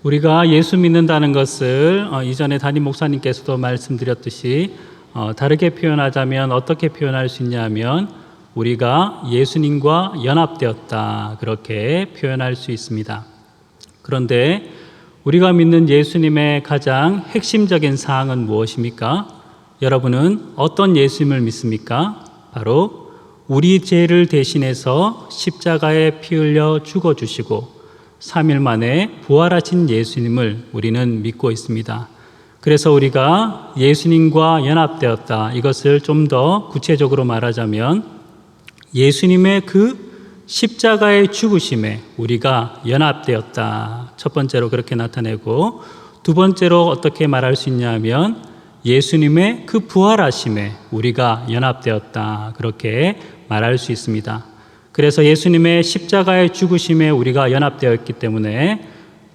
우리가 예수 믿는다는 것을 이전에 담임 목사님께서도 말씀드렸듯이 다르게 표현하자면 어떻게 표현할 수 있냐면 우리가 예수님과 연합되었다, 그렇게 표현할 수 있습니다. 그런데 우리가 믿는 예수님의 가장 핵심적인 사항은 무엇입니까? 여러분은 어떤 예수님을 믿습니까? 바로 우리 죄를 대신해서 십자가에 피 흘려 죽어주시고 3일 만에 부활하신 예수님을 우리는 믿고 있습니다. 그래서 우리가 예수님과 연합되었다, 이것을 좀 더 구체적으로 말하자면 예수님의 그 십자가의 죽으심에 우리가 연합되었다, 첫 번째로 그렇게 나타내고, 두 번째로 어떻게 말할 수 있냐면 예수님의 그 부활하심에 우리가 연합되었다, 그렇게 말할 수 있습니다. 그래서 예수님의 십자가의 죽으심에 우리가 연합되어 있기 때문에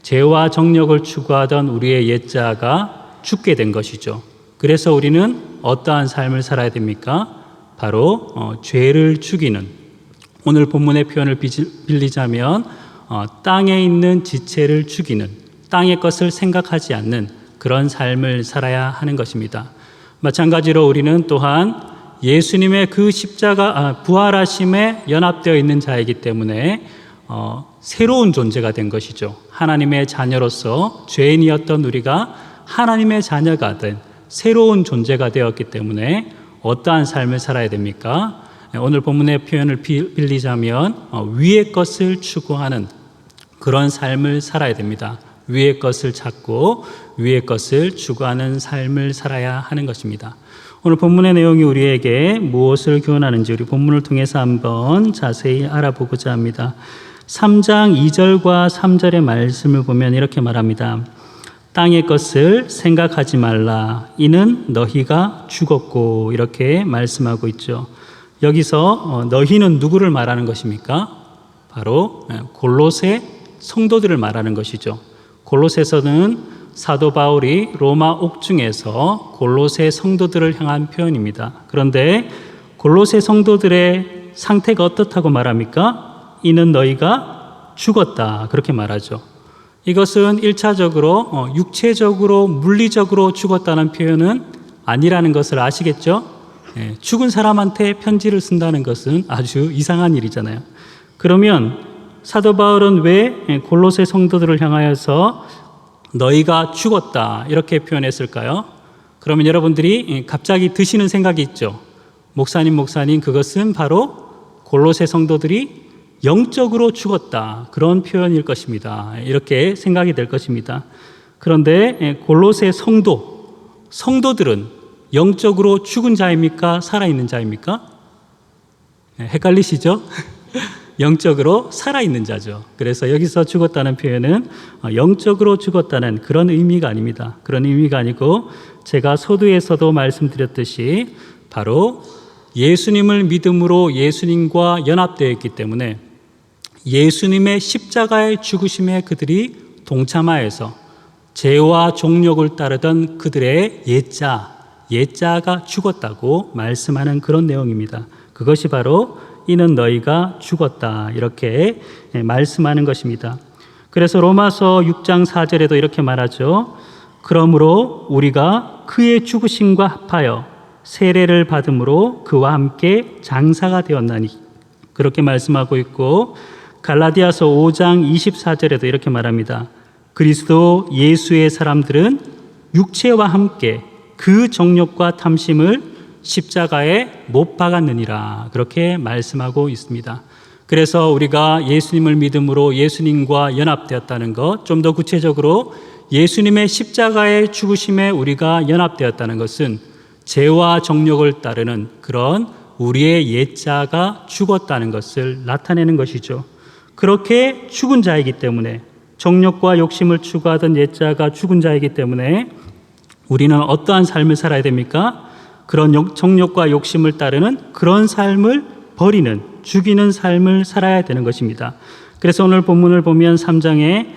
죄와 정욕을 추구하던 우리의 옛자가 죽게 된 것이죠. 그래서 우리는 어떠한 삶을 살아야 됩니까? 바로 죄를 죽이는, 오늘 본문의 표현을 빌리자면 땅에 있는 지체를 죽이는, 땅의 것을 생각하지 않는 그런 삶을 살아야 하는 것입니다. 마찬가지로 우리는 또한 예수님의 그 십자가 부활하심에 연합되어 있는 자이기 때문에 새로운 존재가 된 것이죠. 하나님의 자녀로서 죄인이었던 우리가 하나님의 자녀가 된 새로운 존재가 되었기 때문에 어떠한 삶을 살아야 됩니까? 오늘 본문의 표현을 빌리자면 위의 것을 추구하는 그런 삶을 살아야 됩니다. 위의 것을 찾고 위의 것을 추구하는 삶을 살아야 하는 것입니다. 오늘 본문의 내용이 우리에게 무엇을 교훈하는지 우리 본문을 통해서 한번 자세히 알아보고자 합니다. 3장 2절과 3절의 말씀을 보면 이렇게 말합니다. 땅의 것을 생각하지 말라, 이는 너희가 죽었고, 이렇게 말씀하고 있죠. 여기서 너희는 누구를 말하는 것입니까? 바로 골로새 성도들을 말하는 것이죠. 골로새서는 사도 바울이 로마 옥중에서 골로새 성도들을 향한 표현입니다. 그런데 골로새 성도들의 상태가 어떻다고 말합니까? 이는 너희가 죽었다, 그렇게 말하죠. 이것은 1차적으로 육체적으로 물리적으로 죽었다는 표현은 아니라는 것을 아시겠죠? 죽은 사람한테 편지를 쓴다는 것은 아주 이상한 일이잖아요. 그러면 사도 바울은 왜 골로새 성도들을 향하여서 너희가 죽었다, 이렇게 표현했을까요? 그러면 여러분들이 갑자기 드시는 생각이 있죠. 목사님, 그것은 바로 골로새 성도들이 영적으로 죽었다, 그런 표현일 것입니다. 이렇게 생각이 될 것입니다. 그런데 골로새 성도들은 영적으로 죽은 자입니까? 살아있는 자입니까? 헷갈리시죠? 영적으로 살아있는 자죠. 그래서 여기서 죽었다는 표현은 영적으로 죽었다는 그런 의미가 아닙니다. 그런 의미가 아니고 제가 서두에서도 말씀드렸듯이 바로 예수님을 믿음으로 예수님과 연합되어 있기 때문에 예수님의 십자가의 죽으심에 그들이 동참하여서 죄와 종욕을 따르던 그들의 옛자가 죽었다고 말씀하는 그런 내용입니다. 그것이 바로 이는 너희가 죽었다, 이렇게 말씀하는 것입니다. 그래서 로마서 6장 4절에도 이렇게 말하죠. 그러므로 우리가 그의 죽으심과 합하여 세례를 받음으로 그와 함께 장사가 되었나니, 그렇게 말씀하고 있고, 갈라디아서 5장 24절에도 이렇게 말합니다. 그리스도 예수의 사람들은 육체와 함께 그 정욕과 탐심을 십자가에 못 박았느니라, 그렇게 말씀하고 있습니다. 그래서 우리가 예수님을 믿음으로 예수님과 연합되었다는 것, 좀 더 구체적으로 예수님의 십자가의 죽으심에 우리가 연합되었다는 것은 죄와 정욕을 따르는 그런 우리의 옛자가 죽었다는 것을 나타내는 것이죠. 그렇게 죽은 자이기 때문에, 정욕과 욕심을 추구하던 옛자가 죽은 자이기 때문에 우리는 어떠한 삶을 살아야 됩니까? 그런 정욕과 욕심을 따르는 그런 삶을 버리는, 죽이는 삶을 살아야 되는 것입니다. 그래서 오늘 본문을 보면 3장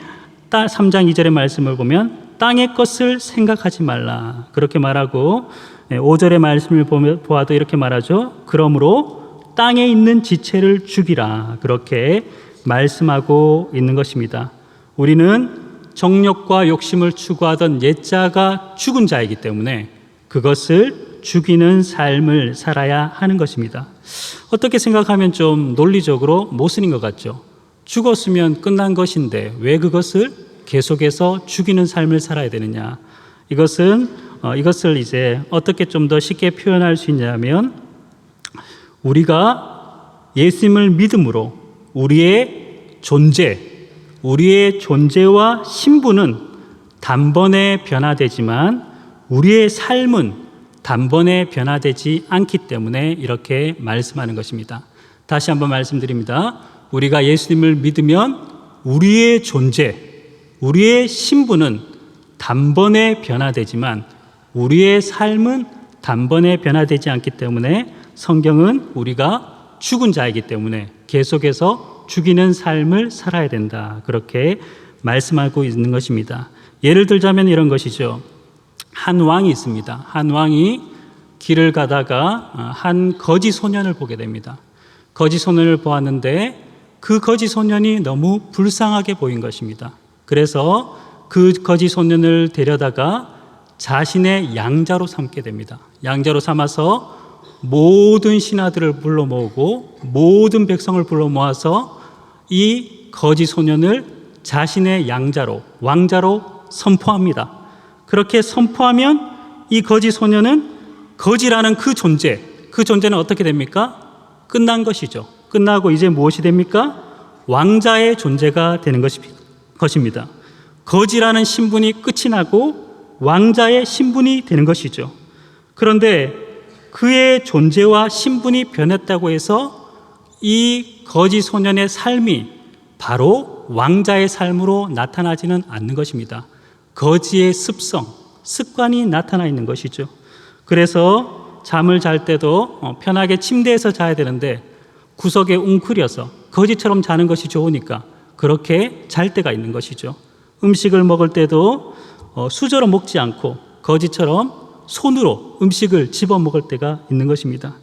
2절의 말씀을 보면 땅의 것을 생각하지 말라, 그렇게 말하고 5절의 말씀을 보아도 이렇게 말하죠. 그러므로 땅에 있는 지체를 죽이라, 그렇게 말씀하고 있는 것입니다. 우리는 정욕과 욕심을 추구하던 옛자가 죽은 자이기 때문에 그것을 죽이는 삶을 살아야 하는 것입니다. 어떻게 생각하면 좀 논리적으로 모순인 것 같죠. 죽었으면 끝난 것인데 왜 그것을 계속해서 죽이는 삶을 살아야 되느냐. 이것을 이제 어떻게 좀 더 쉽게 표현할 수 있냐면, 우리가 예수님을 믿음으로 우리의 존재와 신분은 단번에 변화되지만 우리의 삶은 단번에 변화되지 않기 때문에 이렇게 말씀하는 것입니다. 다시 한번 말씀드립니다. 우리가 예수님을 믿으면 우리의 우리의 신분은 단번에 변화되지만 우리의 삶은 단번에 변화되지 않기 때문에 성경은 우리가 죽은 자이기 때문에 계속해서 죽이는 삶을 살아야 된다. 그렇게 말씀하고 있는 것입니다. 예를 들자면 이런 것이죠. 한 왕이 있습니다. 한 왕이 길을 가다가 한 거지 소년을 보게 됩니다. 거지 소년을 보았는데 그 거지 소년이 너무 불쌍하게 보인 것입니다. 그래서 그 거지 소년을 데려다가 자신의 양자로 삼게 됩니다. 양자로 삼아서 모든 신하들을 불러 모으고 모든 백성을 불러 모아서 이 거지 소년을 자신의 왕자로 선포합니다. 그렇게 선포하면 이 거지 소년은 거지라는 그 존재는 어떻게 됩니까? 끝난 것이죠. 끝나고 이제 무엇이 됩니까? 왕자의 존재가 되는 것입니다. 거지라는 신분이 끝이 나고 왕자의 신분이 되는 것이죠. 그런데 그의 존재와 신분이 변했다고 해서 이 거지 소년의 삶이 바로 왕자의 삶으로 나타나지는 않는 것입니다. 거지의 습관이 나타나 있는 것이죠. 그래서 잠을 잘 때도 편하게 침대에서 자야 되는데 구석에 웅크려서 거지처럼 자는 것이 좋으니까 그렇게 잘 때가 있는 것이죠. 음식을 먹을 때도 수저로 먹지 않고 거지처럼 손으로 음식을 집어 먹을 때가 있는 것입니다.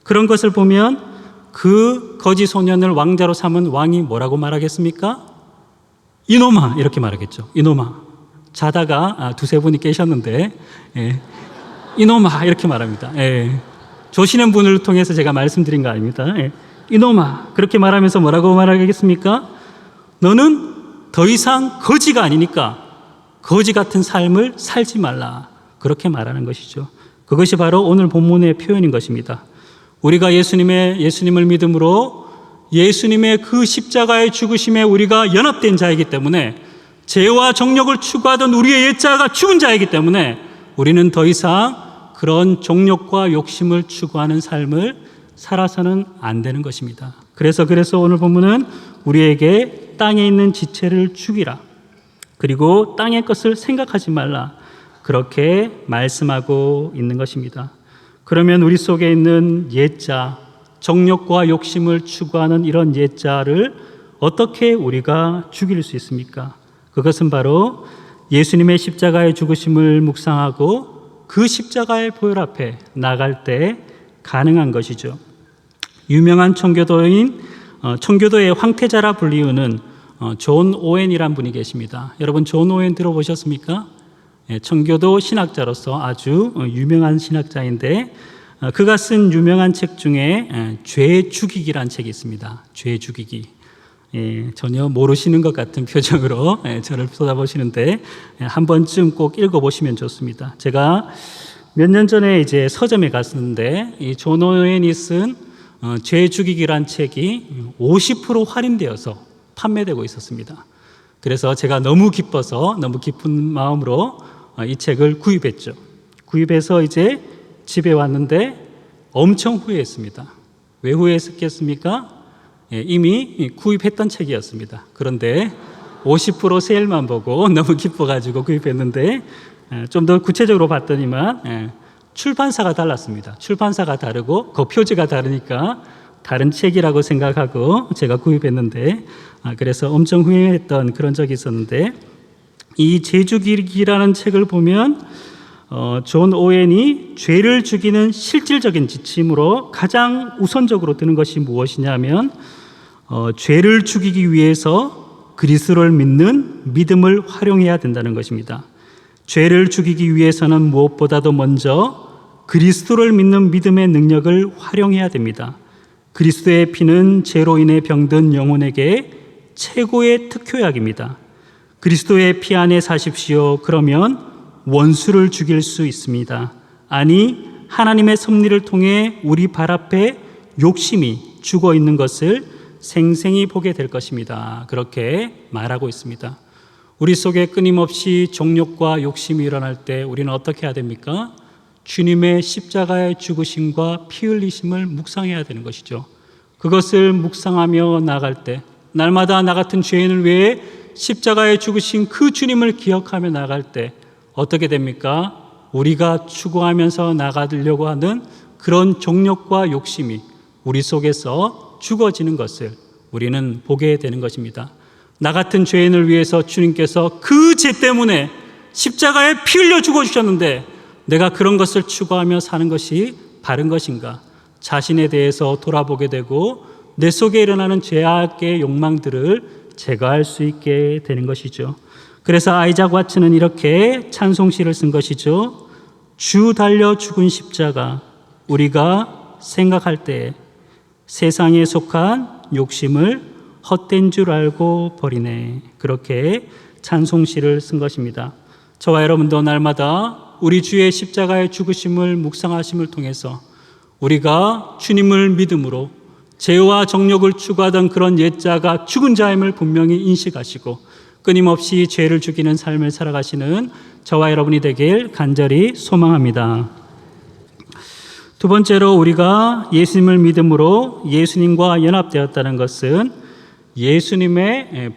그런 것을 보면 그 거지 소년을 왕자로 삼은 왕이 뭐라고 말하겠습니까? 이놈아, 이렇게 말하겠죠. 이놈아. 자다가 두세 분이 깨셨는데 이놈아 이렇게 말합니다. 조시는 분을 통해서 제가 말씀드린 거 아닙니다. 이놈아 그렇게 말하면서 뭐라고 말하겠습니까? 너는 더 이상 거지가 아니니까 거지 같은 삶을 살지 말라. 그렇게 말하는 것이죠. 그것이 바로 오늘 본문의 표현인 것입니다. 우리가 예수님을 믿음으로 예수님의 그 십자가의 죽으심에 우리가 연합된 자이기 때문에 죄와 정욕을 추구하던 우리의 옛자가 죽은 자이기 때문에 우리는 더 이상 그런 정욕과 욕심을 추구하는 삶을 살아서는 안 되는 것입니다. 그래서 오늘 본문은 우리에게 땅에 있는 지체를 죽이라. 그리고 땅의 것을 생각하지 말라. 그렇게 말씀하고 있는 것입니다. 그러면 우리 속에 있는 옛자, 정욕과 욕심을 추구하는 이런 옛자를 어떻게 우리가 죽일 수 있습니까? 그것은 바로 예수님의 십자가의 죽으심을 묵상하고 그 십자가의 보혈 앞에 나갈 때 가능한 것이죠. 유명한 청교도의 황태자라 불리우는 존 오웬이란 분이 계십니다. 여러분 존 오웬 들어보셨습니까? 청교도 신학자로서 아주 유명한 신학자인데 그가 쓴 유명한 책 중에 죄 죽이기란 책이 있습니다. 죄 죽이기. 전혀 모르시는 것 같은 표정으로 저를 쏟아보시는데 한 번쯤 꼭 읽어보시면 좋습니다. 제가 몇 년 전에 이제 서점에 갔었는데 이 존 오웬이 쓴 죄 죽이기란 책이 50% 할인되어서 판매되고 있었습니다. 그래서 제가 너무 기쁜 마음으로 이 책을 구입했죠. 구입해서 이제 집에 왔는데 엄청 후회했습니다. 왜 후회했겠습니까? 이미 구입했던 책이었습니다. 그런데 50% 세일만 보고 너무 기뻐가지고 구입했는데 좀 더 구체적으로 봤더니만 출판사가 달랐습니다. 출판사가 다르고 그 표지가 다르니까 다른 책이라고 생각하고 제가 구입했는데 그래서 엄청 후회했던 그런 적이 있었는데 이 죄 죽이기라는 책을 보면 존 오웬이 죄를 죽이는 실질적인 지침으로 가장 우선적으로 드는 것이 무엇이냐면 죄를 죽이기 위해서 그리스도를 믿는 믿음을 활용해야 된다는 것입니다. 죄를 죽이기 위해서는 무엇보다도 먼저 그리스도를 믿는 믿음의 능력을 활용해야 됩니다. 그리스도의 피는 죄로 인해 병든 영혼에게 최고의 특효약입니다. 그리스도의 피 안에 사십시오. 그러면 원수를 죽일 수 있습니다. 아니, 하나님의 섭리를 통해 우리 발 앞에 욕심이 죽어 있는 것을 생생히 보게 될 것입니다. 그렇게 말하고 있습니다. 우리 속에 끊임없이 정욕과 욕심이 일어날 때 우리는 어떻게 해야 됩니까? 주님의 십자가의 죽으심과 피 흘리심을 묵상해야 되는 것이죠. 그것을 묵상하며 나갈 때, 날마다 나 같은 죄인을 위해 십자가에 죽으신 그 주님을 기억하며 나갈 때 어떻게 됩니까? 우리가 추구하면서 나가려고 하는 그런 정욕과 욕심이 우리 속에서 죽어지는 것을 우리는 보게 되는 것입니다. 나 같은 죄인을 위해서 주님께서 그 죄 때문에 십자가에 피 흘려 죽어주셨는데 내가 그런 것을 추구하며 사는 것이 바른 것인가? 자신에 대해서 돌아보게 되고 내 속에 일어나는 죄악의 욕망들을 제거할 수 있게 되는 것이죠. 그래서 아이작 와츠는 이렇게 찬송시를 쓴 것이죠. 주 달려 죽은 십자가, 우리가 생각할 때 세상에 속한 욕심을 헛된 줄 알고 버리네. 그렇게 찬송시를 쓴 것입니다. 저와 여러분도 날마다 우리 주의 십자가의 죽으심을 묵상하심을 통해서 우리가 주님을 믿음으로 죄와 정욕을 추구하던 그런 옛자가 죽은 자임을 분명히 인식하시고 끊임없이 죄를 죽이는 삶을 살아가시는 저와 여러분이 되길 간절히 소망합니다. 두 번째로 우리가 예수님을 믿음으로 예수님과 연합되었다는 것은 예수님의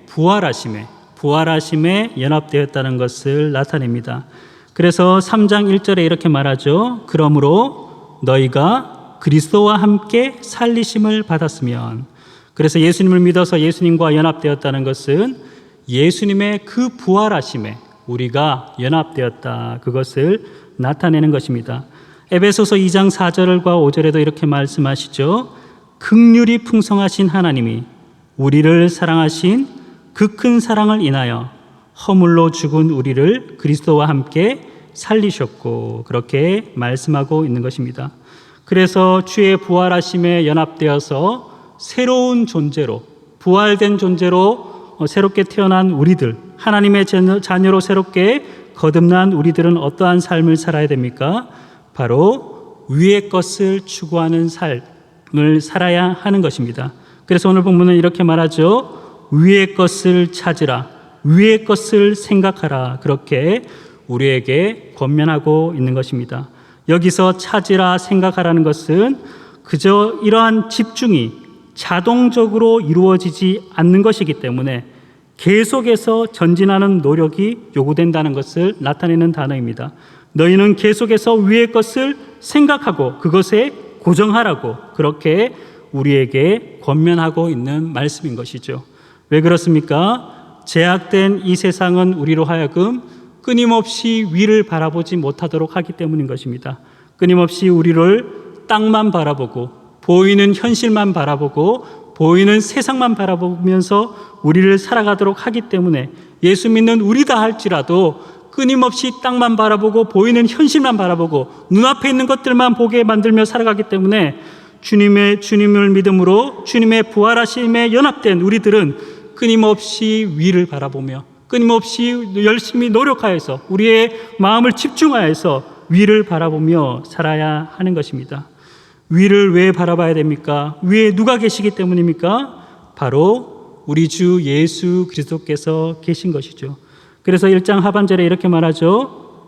부활하심에 연합되었다는 것을 나타냅니다. 그래서 3장 1절에 이렇게 말하죠. 그러므로 너희가 그리스도와 함께 살리심을 받았으면. 그래서 예수님을 믿어서 예수님과 연합되었다는 것은 예수님의 그 부활하심에 우리가 연합되었다, 그것을 나타내는 것입니다. 에베소서 2장 4절과 5절에도 이렇게 말씀하시죠. 긍휼이 풍성하신 하나님이 우리를 사랑하신 그 큰 사랑을 인하여 허물로 죽은 우리를 그리스도와 함께 살리셨고, 그렇게 말씀하고 있는 것입니다. 그래서 주의 부활하심에 연합되어서 새로운 존재로, 부활된 존재로 새롭게 태어난 우리들, 하나님의 자녀로 새롭게 거듭난 우리들은 어떠한 삶을 살아야 됩니까? 바로 위의 것을 추구하는 삶을 살아야 하는 것입니다. 그래서 오늘 본문은 이렇게 말하죠. 위의 것을 찾으라, 위의 것을 생각하라, 그렇게 우리에게 권면하고 있는 것입니다. 여기서 찾으라, 생각하라는 것은 그저 이러한 집중이 자동적으로 이루어지지 않는 것이기 때문에 계속해서 전진하는 노력이 요구된다는 것을 나타내는 단어입니다. 너희는 계속해서 위의 것을 생각하고 그것에 고정하라고, 그렇게 우리에게 권면하고 있는 말씀인 것이죠. 왜 그렇습니까? 제약된 이 세상은 우리로 하여금 끊임없이 위를 바라보지 못하도록 하기 때문인 것입니다. 끊임없이 우리를 땅만 바라보고 보이는 현실만 바라보고 보이는 세상만 바라보면서 우리를 살아가도록 하기 때문에 예수 믿는 우리다 할지라도 끊임없이 땅만 바라보고 보이는 현실만 바라보고 눈앞에 있는 것들만 보게 만들며 살아가기 때문에 주님을 믿음으로 주님의 부활하심에 연합된 우리들은 끊임없이 위를 바라보며 끊임없이 열심히 노력하여서 우리의 마음을 집중하여서 위를 바라보며 살아야 하는 것입니다. 위를 왜 바라봐야 됩니까? 위에 누가 계시기 때문입니까? 바로 우리 주 예수 그리스도께서 계신 것이죠. 그래서 1장 하반절에 이렇게 말하죠.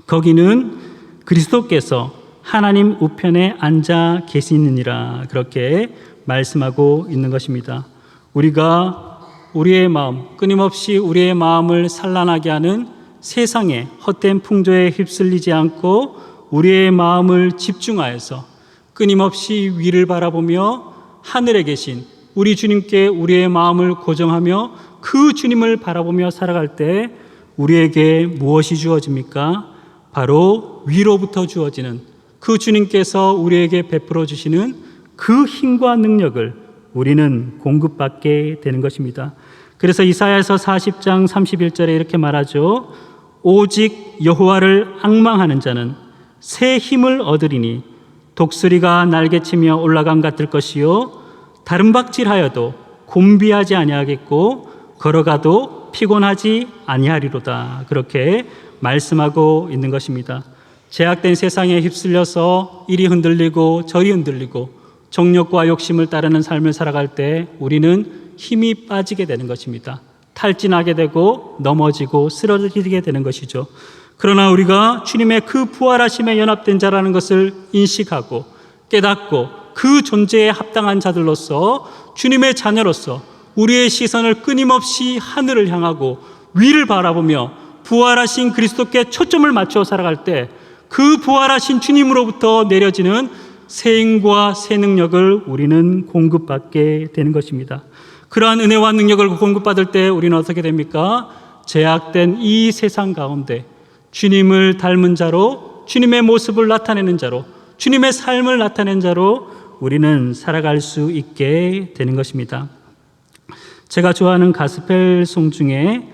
거기는 그리스도께서 하나님 우편에 앉아 계시느니라, 그렇게 말씀하고 있는 것입니다. 우리가 우리의 마음, 끊임없이 우리의 마음을 산란하게 하는 세상의 헛된 풍조에 휩쓸리지 않고 우리의 마음을 집중하여서 끊임없이 위를 바라보며 하늘에 계신 우리 주님께 우리의 마음을 고정하며 그 주님을 바라보며 살아갈 때 우리에게 무엇이 주어집니까? 바로 위로부터 주어지는 그 주님께서 우리에게 베풀어 주시는 그 힘과 능력을 우리는 공급받게 되는 것입니다. 그래서 이사야서 40장 31절에 이렇게 말하죠. 오직 여호와를 앙망하는 자는 새 힘을 얻으리니 독수리가 날개치며 올라감 같을 것이요 다름박질하여도 곤비하지 아니하겠고 걸어가도 피곤하지 아니하리로다. 그렇게 말씀하고 있는 것입니다. 제약된 세상에 휩쓸려서 이리 흔들리고 저리 흔들리고 정욕과 욕심을 따르는 삶을 살아갈 때 우리는 힘이 빠지게 되는 것입니다. 탈진하게 되고 넘어지고 쓰러지게 되는 것이죠. 그러나 우리가 주님의 그 부활하심에 연합된 자라는 것을 인식하고 깨닫고 그 존재에 합당한 자들로서 주님의 자녀로서 우리의 시선을 끊임없이 하늘을 향하고 위를 바라보며 부활하신 그리스도께 초점을 맞춰 살아갈 때 그 부활하신 주님으로부터 내려지는 새 힘과 새 능력을 우리는 공급받게 되는 것입니다. 그러한 은혜와 능력을 공급받을 때 우리는 어떻게 됩니까? 제약된 이 세상 가운데 주님을 닮은 자로, 주님의 모습을 나타내는 자로, 주님의 삶을 나타낸 자로 우리는 살아갈 수 있게 되는 것입니다. 제가 좋아하는 가스펠송 중에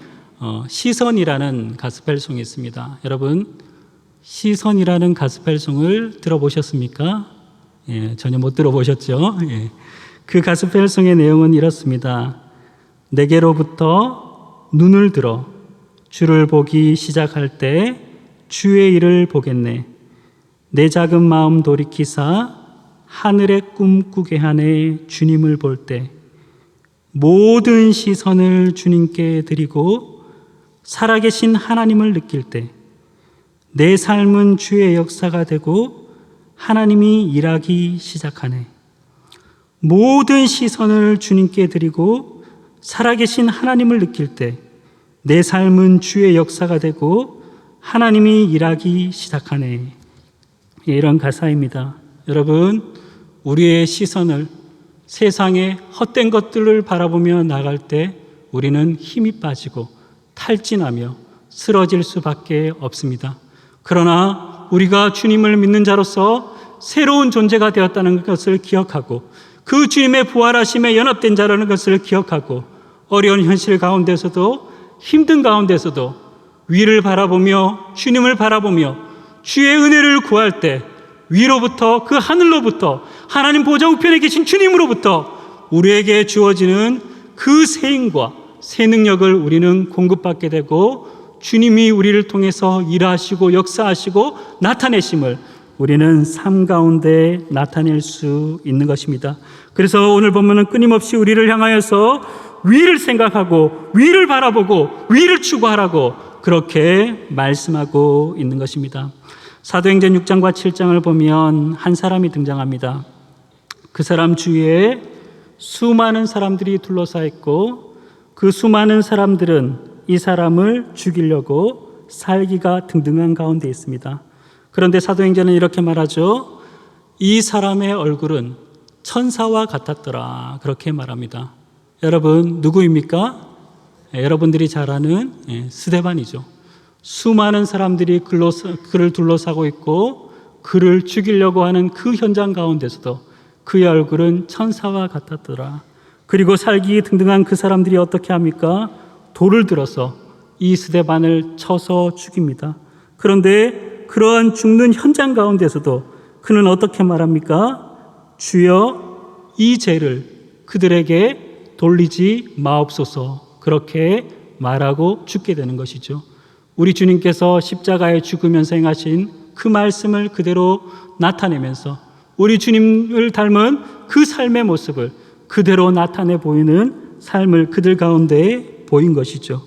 시선이라는 가스펠송이 있습니다. 여러분, 시선이라는 가스펠송을 들어보셨습니까? 예, 전혀 못 들어보셨죠? 예. 그 가스펠송의 내용은 이렇습니다. 내게로부터 눈을 들어 주를 보기 시작할 때 주의 일을 보겠네. 내 작은 마음 돌이키사 하늘의 꿈 꾸게 하네. 주님을 볼 때 모든 시선을 주님께 드리고 살아계신 하나님을 느낄 때 내 삶은 주의 역사가 되고 하나님이 일하기 시작하네. 모든 시선을 주님께 드리고 살아계신 하나님을 느낄 때 내 삶은 주의 역사가 되고 하나님이 일하기 시작하네. 이런 가사입니다. 여러분, 우리의 시선을 세상의 헛된 것들을 바라보며 나갈 때 우리는 힘이 빠지고 탈진하며 쓰러질 수밖에 없습니다. 그러나 우리가 주님을 믿는 자로서 새로운 존재가 되었다는 것을 기억하고 그 주님의 부활하심에 연합된 자라는 것을 기억하고 어려운 현실 가운데서도 힘든 가운데서도 위를 바라보며 주님을 바라보며 주의 은혜를 구할 때 위로부터 그 하늘로부터 하나님 보좌 우편에 계신 주님으로부터 우리에게 주어지는 그 새 힘과 새 능력을 우리는 공급받게 되고 주님이 우리를 통해서 일하시고 역사하시고 나타내심을 우리는 삶 가운데 나타낼 수 있는 것입니다. 그래서 오늘 본문은 끊임없이 우리를 향하여서 위를 생각하고 위를 바라보고 위를 추구하라고 그렇게 말씀하고 있는 것입니다. 사도행전 6장과 7장을 보면 한 사람이 등장합니다. 그 사람 주위에 수많은 사람들이 둘러싸여 있고 그 수많은 사람들은 이 사람을 죽이려고 살기가 등등한 가운데 있습니다. 그런데 사도행전은 이렇게 말하죠. 이 사람의 얼굴은 천사와 같았더라. 그렇게 말합니다. 여러분, 누구입니까? 여러분들이 잘 아는 스데반이죠. 수많은 사람들이 그를 둘러싸고 있고 그를 죽이려고 하는 그 현장 가운데서도 그의 얼굴은 천사와 같았더라. 그리고 살기 등등한 그 사람들이 어떻게 합니까? 돌을 들어서 이 스데반을 쳐서 죽입니다. 그런데 그러한 죽는 현장 가운데서도 그는 어떻게 말합니까? 주여, 이 죄를 그들에게 돌리지 마옵소서. 그렇게 말하고 죽게 되는 것이죠. 우리 주님께서 십자가에 죽으면서 행하신 그 말씀을 그대로 나타내면서 우리 주님을 닮은 그 삶의 모습을 그대로 나타내 보이는 삶을 그들 가운데 보인 것이죠.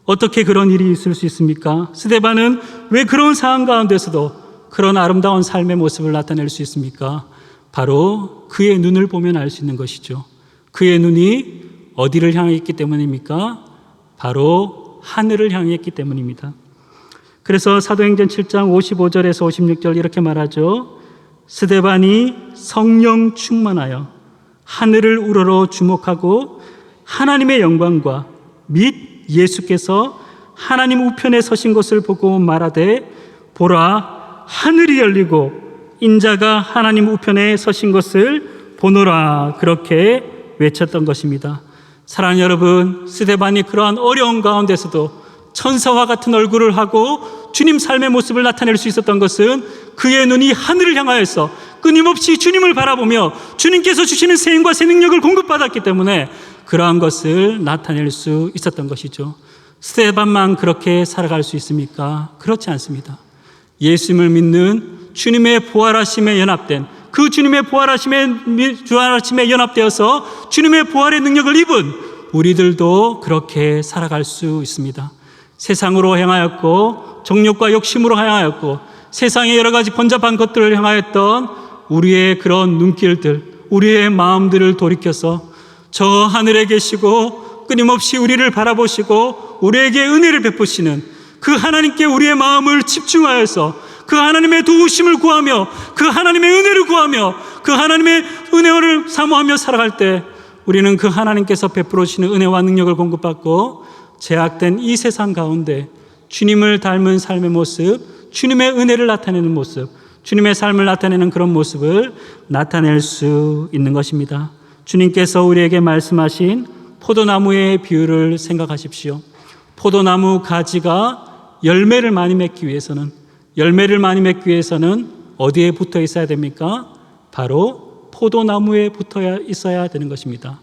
어떻게 그런 일이 있을 수 있습니까? 스데반은 왜 그런 상황 가운데서도 그런 아름다운 삶의 모습을 나타낼 수 있습니까? 바로 그의 눈을 보면 알 수 있는 것이죠. 그의 눈이 어디를 향해 있기 때문입니까? 바로 하늘을 향해 있기 때문입니다. 그래서 사도행전 7장 55절에서 56절 이렇게 말하죠. 스데반이 성령 충만하여 하늘을 우러러 주목하고 하나님의 영광과 및 예수께서 하나님 우편에 서신 것을 보고 말하되 보라, 하늘이 열리고 인자가 하나님 우편에 서신 것을 보노라. 그렇게 외쳤던 것입니다. 사랑하는 여러분, 스데반이 그러한 어려운 가운데서도 천사와 같은 얼굴을 하고 주님 삶의 모습을 나타낼 수 있었던 것은 그의 눈이 하늘을 향하여서 끊임없이 주님을 바라보며 주님께서 주시는 새 힘과 새 능력을 공급받았기 때문에 그러한 것을 나타낼 수 있었던 것이죠. 스데반만 그렇게 살아갈 수 있습니까? 그렇지 않습니다. 예수님을 믿는 주님의 부활하심에 연합된 그 주님의 부활하심에 연합되어서 주님의 부활의 능력을 입은 우리들도 그렇게 살아갈 수 있습니다. 세상으로 향하였고 정욕과 욕심으로 향하였고 세상의 여러 가지 번잡한 것들을 향하였던 우리의 그런 눈길들, 우리의 마음들을 돌이켜서 저 하늘에 계시고 끊임없이 우리를 바라보시고 우리에게 은혜를 베푸시는 그 하나님께 우리의 마음을 집중하여서 그 하나님의 도우심을 구하며 그 하나님의 은혜를 구하며 그 하나님의 은혜를 사모하며 살아갈 때 우리는 그 하나님께서 베풀어 주시는 은혜와 능력을 공급받고 제약된 이 세상 가운데 주님을 닮은 삶의 모습, 주님의 은혜를 나타내는 모습, 주님의 삶을 나타내는 그런 모습을 나타낼 수 있는 것입니다. 주님께서 우리에게 말씀하신 포도나무의 비유를 생각하십시오. 포도나무 가지가 열매를 많이 맺기 위해서는 어디에 붙어 있어야 됩니까? 바로 포도나무에 붙어 있어야 되는 것입니다.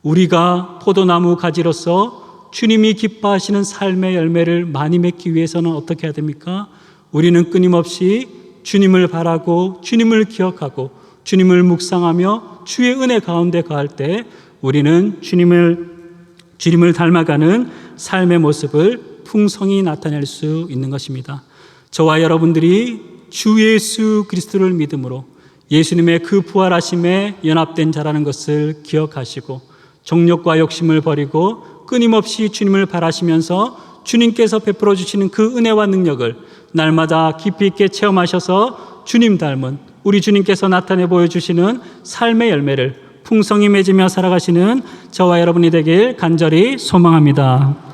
우리가 포도나무 가지로서 주님이 기뻐하시는 삶의 열매를 많이 맺기 위해서는 어떻게 해야 됩니까? 우리는 끊임없이 주님을 바라고 주님을 기억하고 주님을 묵상하며 주의 은혜 가운데 거할 때 우리는 주님을 닮아가는 삶의 모습을 풍성히 나타낼 수 있는 것입니다. 저와 여러분들이 주 예수 그리스도를 믿음으로 예수님의 그 부활하심에 연합된 자라는 것을 기억하시고 정욕과 욕심을 버리고 끊임없이 주님을 바라시면서 주님께서 베풀어 주시는 그 은혜와 능력을 날마다 깊이 있게 체험하셔서 주님 닮은 우리 주님께서 나타내 보여주시는 삶의 열매를 풍성히 맺으며 살아가시는 저와 여러분이 되길 간절히 소망합니다.